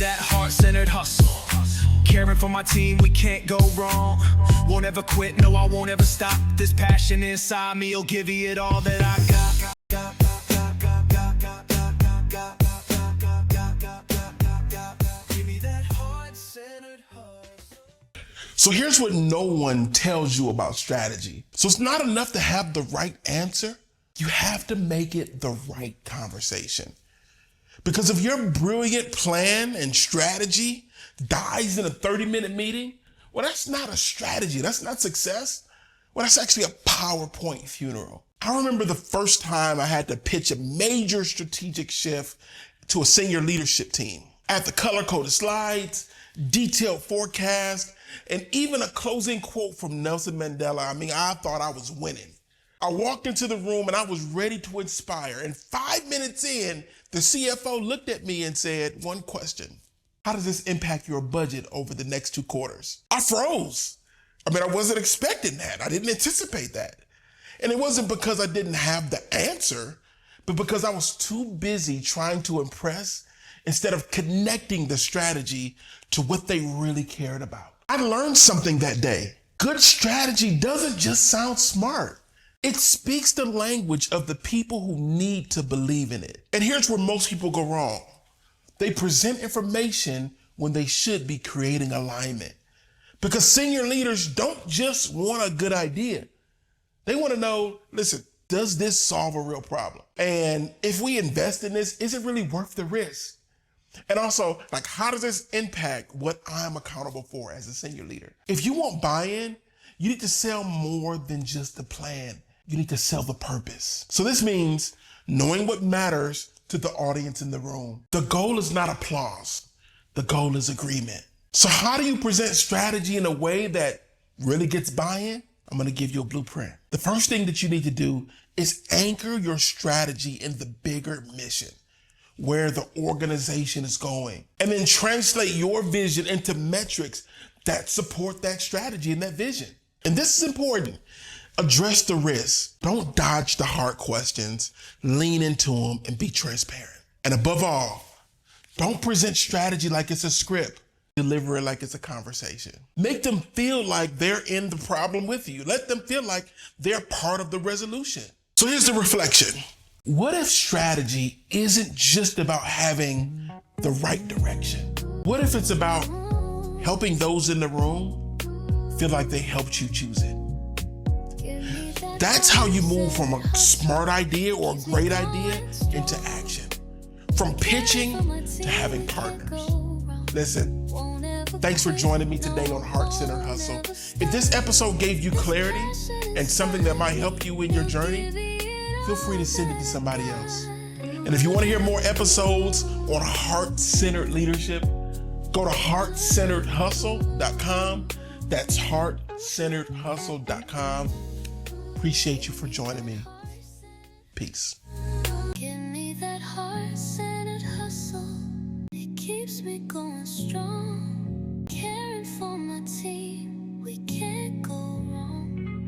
that heart-centered hustle. Caring for my team, we can't go wrong. Won't ever quit, no, I won't ever stop. This passion inside me will give you it all that I got. Give me that heart-centered hustle. So here's what no one tells you about strategy. So it's not enough to have the right answer. You have to make it the right conversation. Because if your brilliant plan and strategy dies in a 30-minute meeting, well, that's not a strategy. That's not success. Well, that's actually a PowerPoint funeral. I remember the first time I had to pitch a major strategic shift to a senior leadership team. I had the color-coded slides, detailed forecast, and even a closing quote from Nelson Mandela. I thought I was winning. I walked into the room and I was ready to inspire. And 5 minutes in, the CFO looked at me and said, one question: how does this impact your budget over the next 2 quarters? I froze. I wasn't expecting that. I didn't anticipate that. And it wasn't because I didn't have the answer, but because I was too busy trying to impress instead of connecting the strategy to what they really cared about. I learned something that day. Good strategy doesn't just sound smart. It speaks the language of the people who need to believe in it. And here's where most people go wrong. They present information when they should be creating alignment. Because senior leaders don't just want a good idea. They want to know, listen, does this solve a real problem? And if we invest in this, is it really worth the risk? And also, how does this impact what I'm accountable for as a senior leader? If you want buy-in, you need to sell more than just the plan. You need to sell the purpose. So this means knowing what matters to the audience in the room. The goal is not applause. The goal is agreement. So how do you present strategy in a way that really gets buy-in? I'm going to give you a blueprint. The first thing that you need to do is anchor your strategy in the bigger mission, where the organization is going, and then translate your vision into metrics that support that strategy and that vision. And this is important. Address the risks. Don't dodge the hard questions. Lean into them and be transparent. And above all, don't present strategy like it's a script. Deliver it like it's a conversation. Make them feel like they're in the problem with you. Let them feel like they're part of the resolution. So here's the reflection. What if strategy isn't just about having the right direction? What if it's about helping those in the room feel like they helped you choose it? That's how you move from a smart idea or a great idea into action. From pitching to having partners. Listen, thanks for joining me today on Heart-Centered Hustle. If this episode gave you clarity and something that might help you in your journey, feel free to send it to somebody else. And if you want to hear more episodes on heart-centered leadership, go to heartcenteredhustle.com. That's heartcenteredhustle.com. Appreciate you for joining me. Peace. Give me that heart-centered hustle. It keeps me going strong.